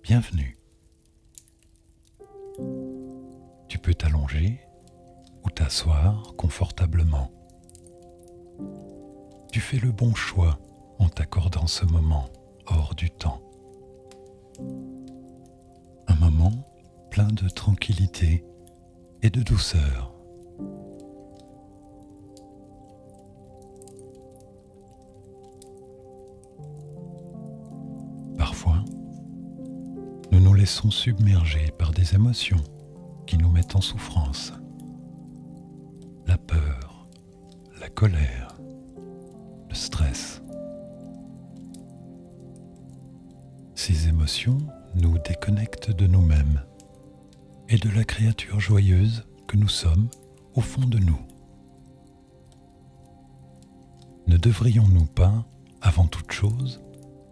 Bienvenue. Tu peux t'allonger ou t'asseoir confortablement. Tu fais le bon choix en t'accordant ce moment hors du temps. Un moment plein de tranquillité et de douceur. Parfois, nous nous laissons submerger par des émotions qui nous mettent en souffrance. La peur, la colère, le stress. Ces émotions nous déconnectent de nous-mêmes et de la créature joyeuse que nous sommes au fond de nous. Ne devrions-nous pas, avant toute chose,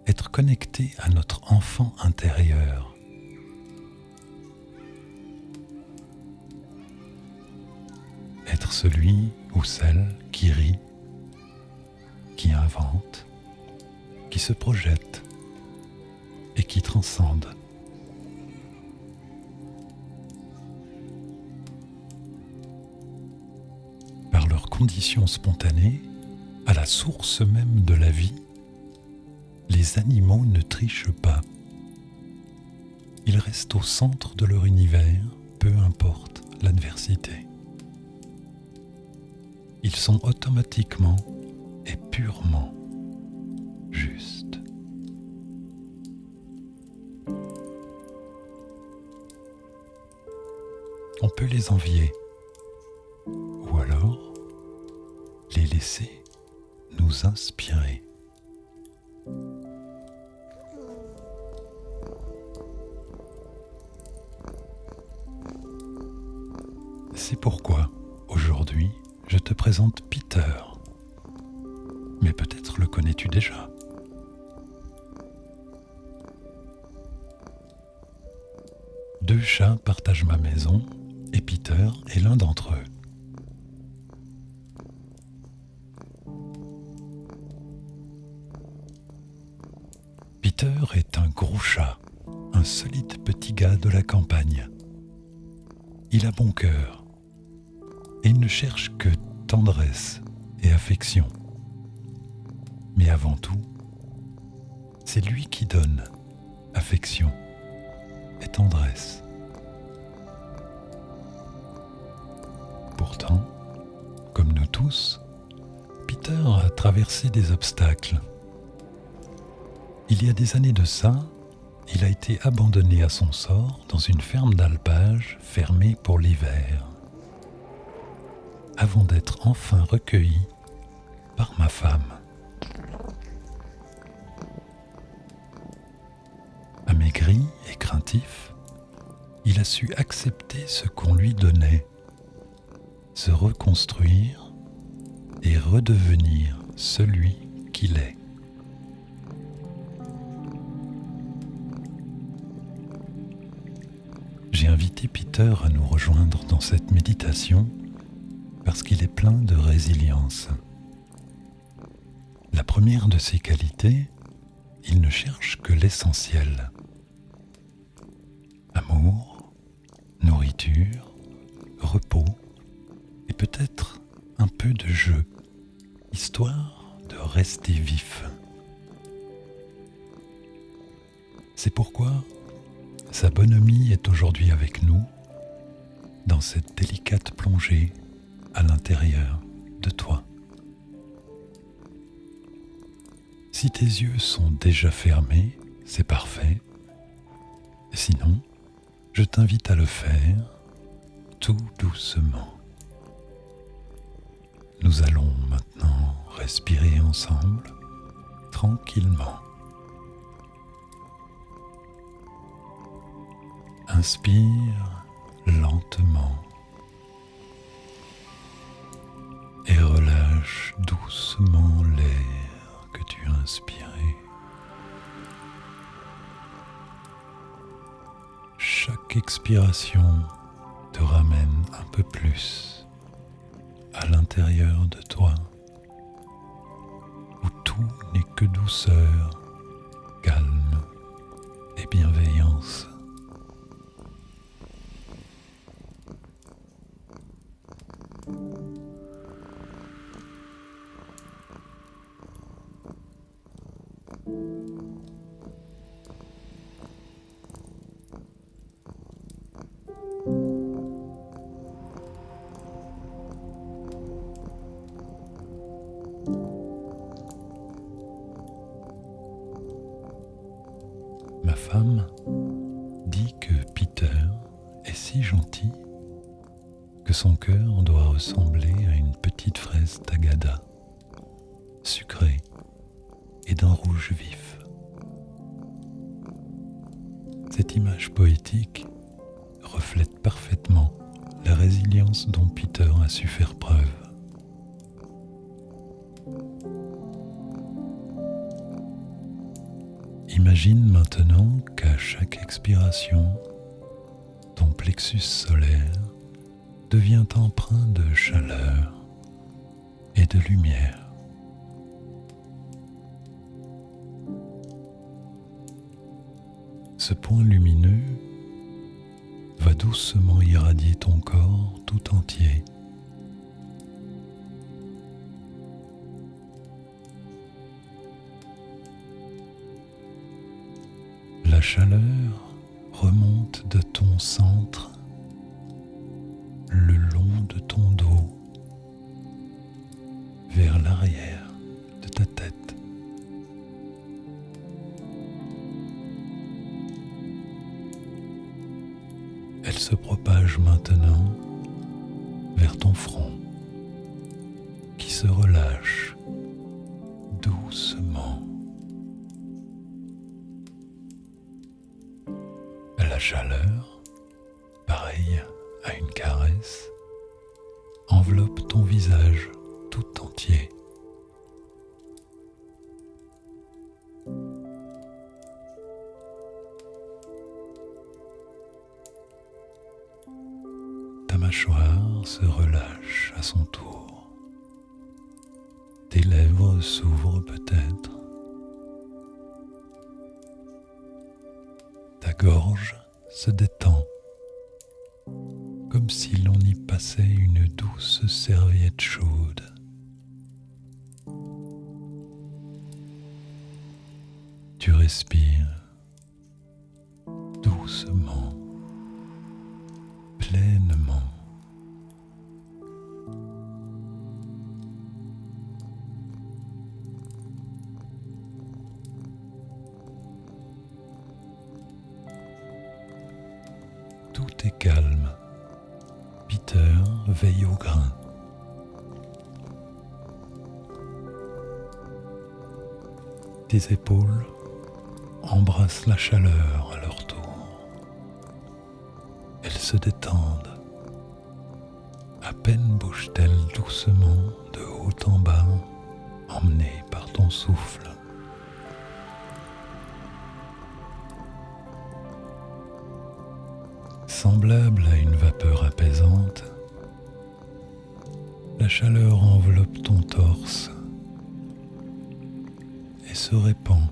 être connectés à notre enfant intérieur? Être celui ou celle qui rit, qui invente, qui se projette et qui transcende. Par leur condition spontanée, à la source même de la vie, les animaux ne trichent pas. Ils restent au centre de leur univers, peu importe l'adversité. Ils sont automatiquement et purement justes. On peut les envier, ou alors les laisser nous inspirer. C'est pourquoi, aujourd'hui, je te présente Peter. Mais peut-être le connais-tu déjà. Deux chats partagent ma maison et Peter est l'un d'entre eux. Peter est un gros chat, un solide petit gars de la campagne. Il a bon cœur et il ne cherche que tendresse et affection. Mais avant tout, c'est lui qui donne affection et tendresse. Pourtant, comme nous tous, Peter a traversé des obstacles. Il y a des années de ça, il a été abandonné à son sort dans une ferme d'alpage fermée pour l'hiver, avant d'être enfin recueilli par ma femme. Amaigri et craintif, il a su accepter ce qu'on lui donnait, se reconstruire et redevenir celui qu'il est. J'ai invité Peter à nous rejoindre dans cette méditation parce qu'il est plein de résilience. La première de ses qualités, il ne cherche que l'essentiel. Amour, nourriture, repos et peut-être un peu de jeu, histoire de rester vif. C'est pourquoi sa bonhomie est aujourd'hui avec nous dans cette délicate plongée à l'intérieur de toi. Si tes yeux sont déjà fermés, c'est parfait. Sinon, je t'invite à le faire tout doucement. Nous allons maintenant respirer ensemble, tranquillement. Inspire lentement et relâche doucement l'air que tu as inspiré. Chaque expiration te ramène un peu plus à l'intérieur de toi, où tout n'est que douceur, calme et bienveillance. dit que Peter est si gentil que son cœur doit ressembler à une petite fraise tagada, sucrée et d'un rouge vif. Cette image poétique reflète parfaitement la résilience dont Peter a su faire preuve. Imagine maintenant qu'à chaque expiration, ton plexus solaire devient empreint de chaleur et de lumière. Ce point lumineux va doucement irradier ton corps tout entier. La chaleur remonte de ton centre le long de ton dos vers l'arrière de ta tête. Elle se propage maintenant vers ton front qui se relâche doucement. La chaleur, pareille à une caresse, enveloppe ton visage tout entier. Ta mâchoire se relâche à son tour. Tes lèvres s'ouvrent peut-être. Ta gorge se détend, comme si l'on y passait une douce serviette chaude. Tu respires doucement, pleinement. Tout est calme. Peter veille au grain. Tes épaules embrassent la chaleur à leur tour. Elles se détendent. À peine bougent-elles doucement de haut en bas, emmenées par ton souffle. Semblable à une vapeur apaisante, la chaleur enveloppe ton torse et se répand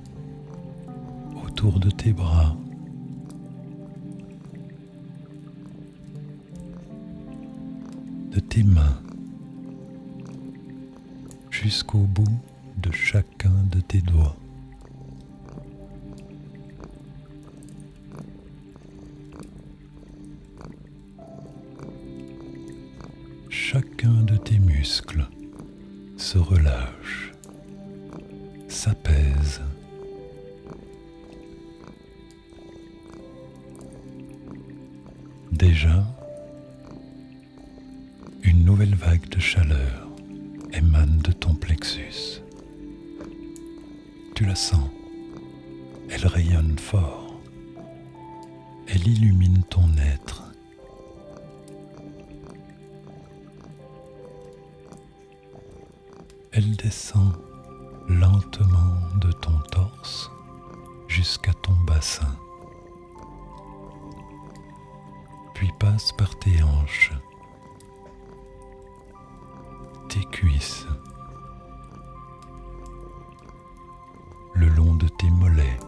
autour de tes bras, de tes mains, jusqu'au bout de chacun de tes doigts. Chacun de tes muscles se relâche, s'apaise. Déjà, une nouvelle vague de chaleur émane de ton plexus. Tu la sens, elle rayonne fort, elle illumine ton être. Elle descend lentement de ton torse jusqu'à ton bassin, puis passe par tes hanches, tes cuisses, le long de tes mollets,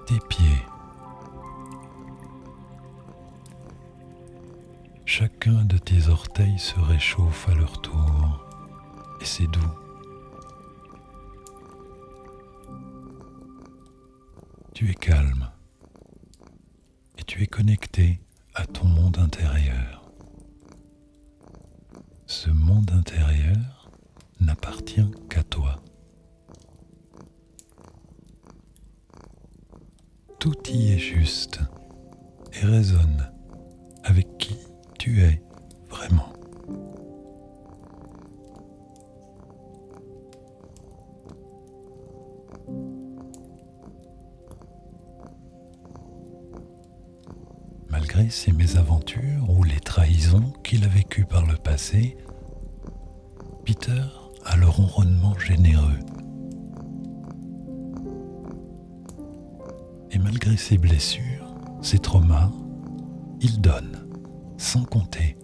tes pieds. Chacun de tes orteils se réchauffe à leur tour et c'est doux. Tu es calme et tu es connecté à ton monde intérieur. Ce monde intérieur n'appartient qu'à toi. Tout y est juste et résonne avec qui tu es vraiment. Malgré ses mésaventures ou les trahisons qu'il a vécues par le passé, Peter a le ronronnement généreux. Et malgré ses blessures, ses traumas, il donne, sans compter.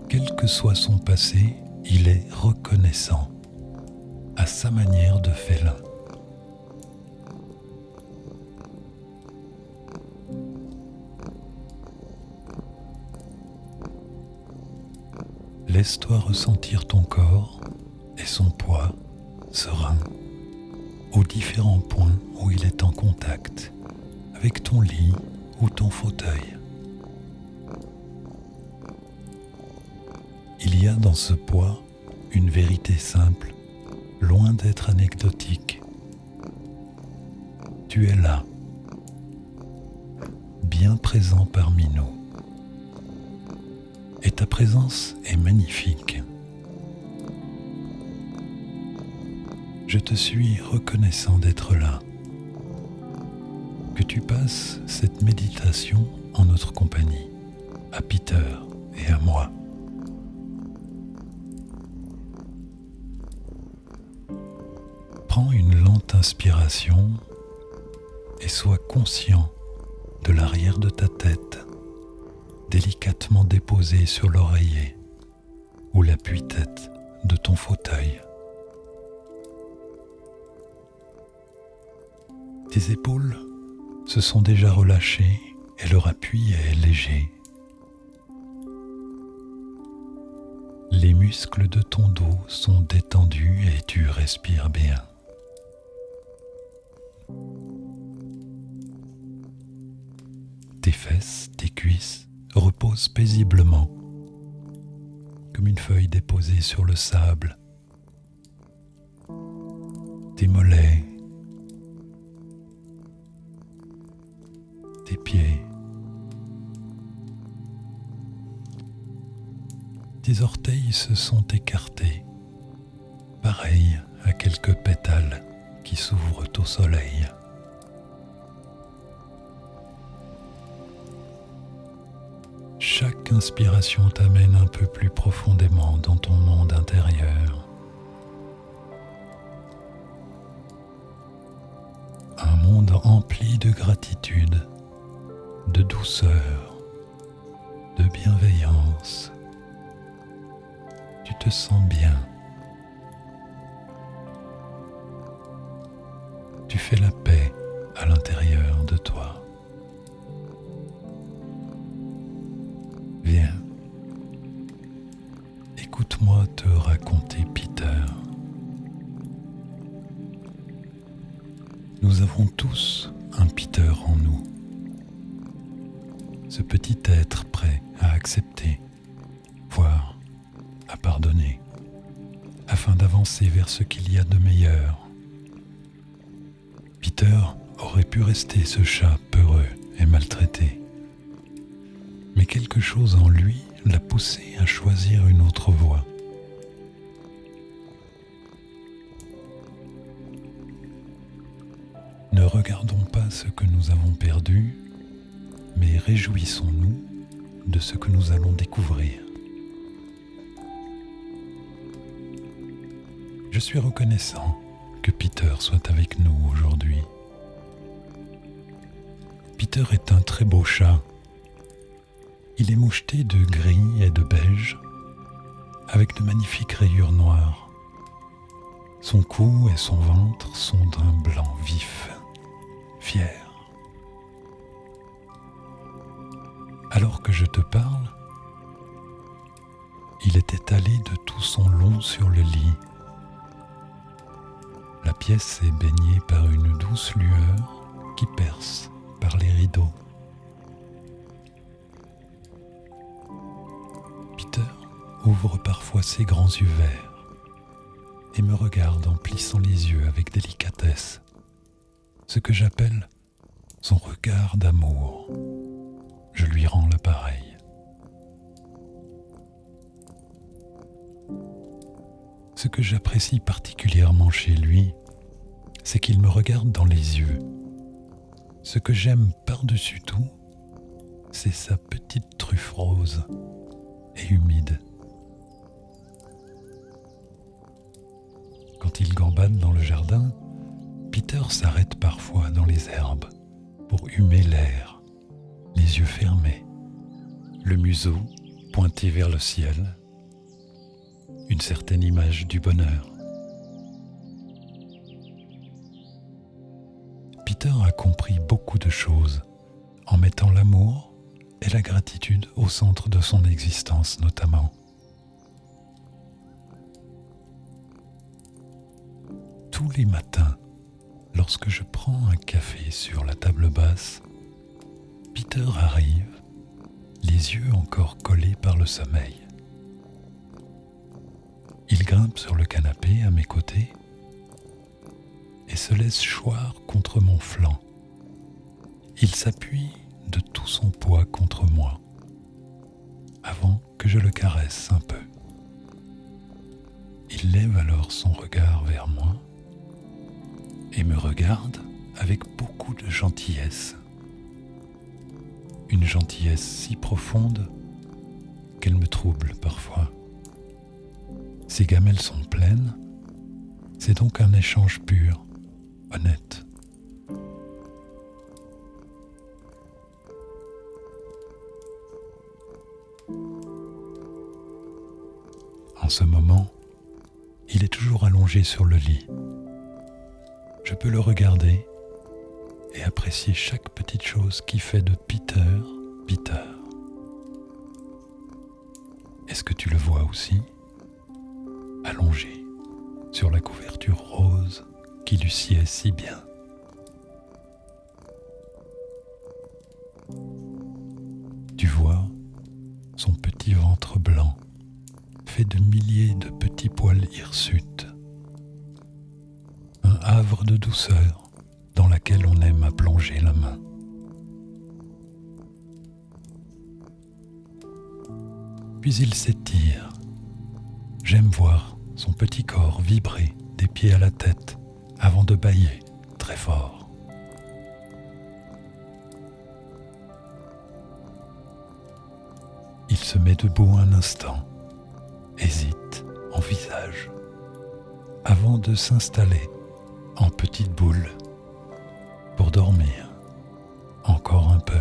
Quel que soit son passé, il est reconnaissant, à sa manière de félin. Laisse-toi ressentir ton corps et son poids serein aux différents points où il est en contact avec ton lit ou ton fauteuil. Il y a dans ce poids une vérité simple, loin d'être anecdotique. Tu es là, bien présent parmi nous. Et ta présence est magnifique. Je te suis reconnaissant d'être là. Que tu passes cette méditation en notre compagnie, à Peter et à moi. Prends une lente inspiration et sois conscient de l'arrière de ta tête, délicatement déposée sur l'oreiller ou l'appui-tête de ton fauteuil. Tes épaules se sont déjà relâchées et leur appui est léger. Les muscles de ton dos sont détendus et tu respires bien. Tes fesses, tes cuisses reposent paisiblement, comme une feuille déposée sur le sable. Tes mollets, tes pieds, tes orteils se sont écartés, pareil à quelques pétales qui s'ouvrent au soleil. Chaque inspiration t'amène un peu plus profondément dans ton monde intérieur. Un monde empli de gratitude, de douceur, de bienveillance. Tu te sens bien. Tu fais la paix à l'intérieur de toi. Viens, écoute-moi te raconter Peter. Nous avons tous un Peter en nous. Ce petit être prêt à accepter, voire à pardonner, afin d'avancer vers ce qu'il y a de meilleur. Peter aurait pu rester ce chat peureux et maltraité. Mais quelque chose en lui l'a poussé à choisir une autre voie. Ne regardons pas ce que nous avons perdu, mais réjouissons-nous de ce que nous allons découvrir. Je suis reconnaissant que Peter soit avec nous aujourd'hui. Peter est un très beau chat. Il est moucheté de gris et de beige, avec de magnifiques rayures noires. Son cou et son ventre sont d'un blanc vif, fier. Alors que je te parle, il est étalé de tout son long sur le lit. La pièce est baignée par une douce lueur qui perce par les rideaux. Peter ouvre parfois ses grands yeux verts et me regarde en plissant les yeux avec délicatesse. ce que j'appelle son regard d'amour. Je lui rends l'appareil. Ce que j'apprécie particulièrement chez lui, c'est qu'il me regarde dans les yeux. Ce que j'aime par-dessus tout, c'est sa petite truffe rose et humide. Quand il gambade dans le jardin, Peter s'arrête parfois dans les herbes pour humer l'air, les yeux fermés, le museau pointé vers le ciel, une certaine image du bonheur. Peter a compris beaucoup de choses en mettant l'amour et la gratitude au centre de son existence notamment. Tous les matins, lorsque je prends un café sur la table basse, Peter arrive, les yeux encore collés par le sommeil. Il grimpe sur le canapé à mes côtés et se laisse choir contre mon flanc. Il s'appuie de tout son poids contre moi, avant que je le caresse un peu. Il lève alors son regard vers moi et me regarde avec beaucoup de gentillesse. Une gentillesse si profonde qu'elle me trouble parfois. Ses gamelles sont pleines, c'est donc un échange pur, honnête. En ce moment, il est toujours allongé sur le lit. Je peux le regarder et apprécier chaque petite chose qui fait de Peter, Peter. Est-ce que tu le vois aussi ? Allongé sur la couverture rose qui lui sied si bien. Tu vois son petit ventre blanc fait de milliers de petits poils hirsutes. Un havre de douceur dans laquelle on aime à plonger la main. Puis il s'étire. J'aime voir son petit corps vibrer des pieds à la tête avant de bâiller très fort. Il se met debout un instant, hésite, envisage, avant de s'installer en petite boule pour dormir encore un peu.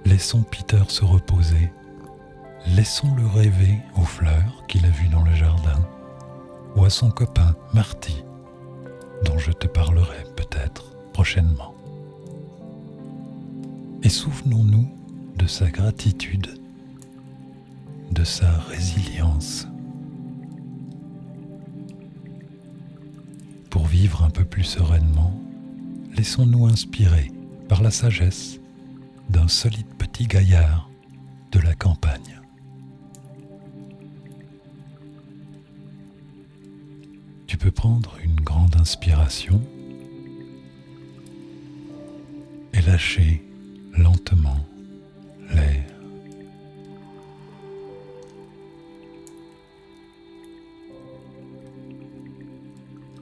Laissons Peter se reposer, laissons-le rêver aux fleurs qu'il a vues dans le jardin ou à son copain Marty, dont je te parlerai peut-être prochainement. Et souvenons-nous de sa gratitude, de sa résilience. Pour vivre un peu plus sereinement, laissons-nous inspirer par la sagesse d'un solide petit gaillard de la campagne. Tu peux prendre une grande inspiration et lâcher lentement l'air.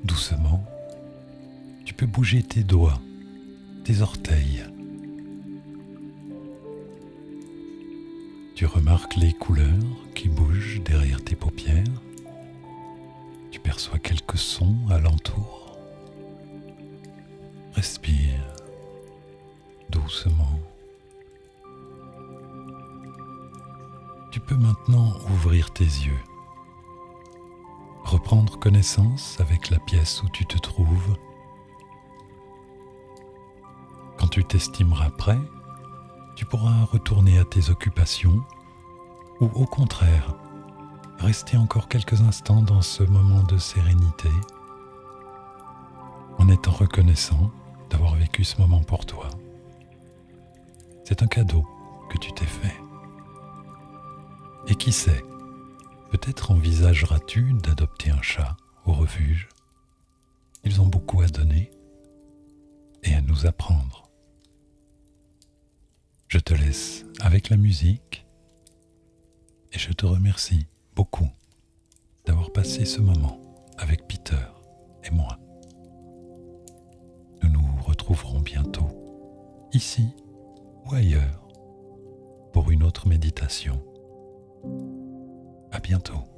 Doucement, tu peux bouger tes doigts, tes orteils. Tu remarques les couleurs qui bougent derrière tes paupières. Tu perçois quelques sons alentour. Respire doucement. Tu peux maintenant ouvrir tes yeux. Reprendre connaissance avec la pièce où tu te trouves. Quand tu t'estimeras prêt, tu pourras retourner à tes occupations ou au contraire, rester encore quelques instants dans ce moment de sérénité en étant reconnaissant d'avoir vécu ce moment pour toi. C'est un cadeau que tu t'es fait. Et qui sait, Peut-être envisageras-tu d'adopter un chat au refuge. Ils ont beaucoup à donner et à nous apprendre. Je te laisse avec la musique et je te remercie beaucoup d'avoir passé ce moment avec Peter et moi. Nous nous retrouverons bientôt, ici ou ailleurs, pour une autre méditation. À bientôt.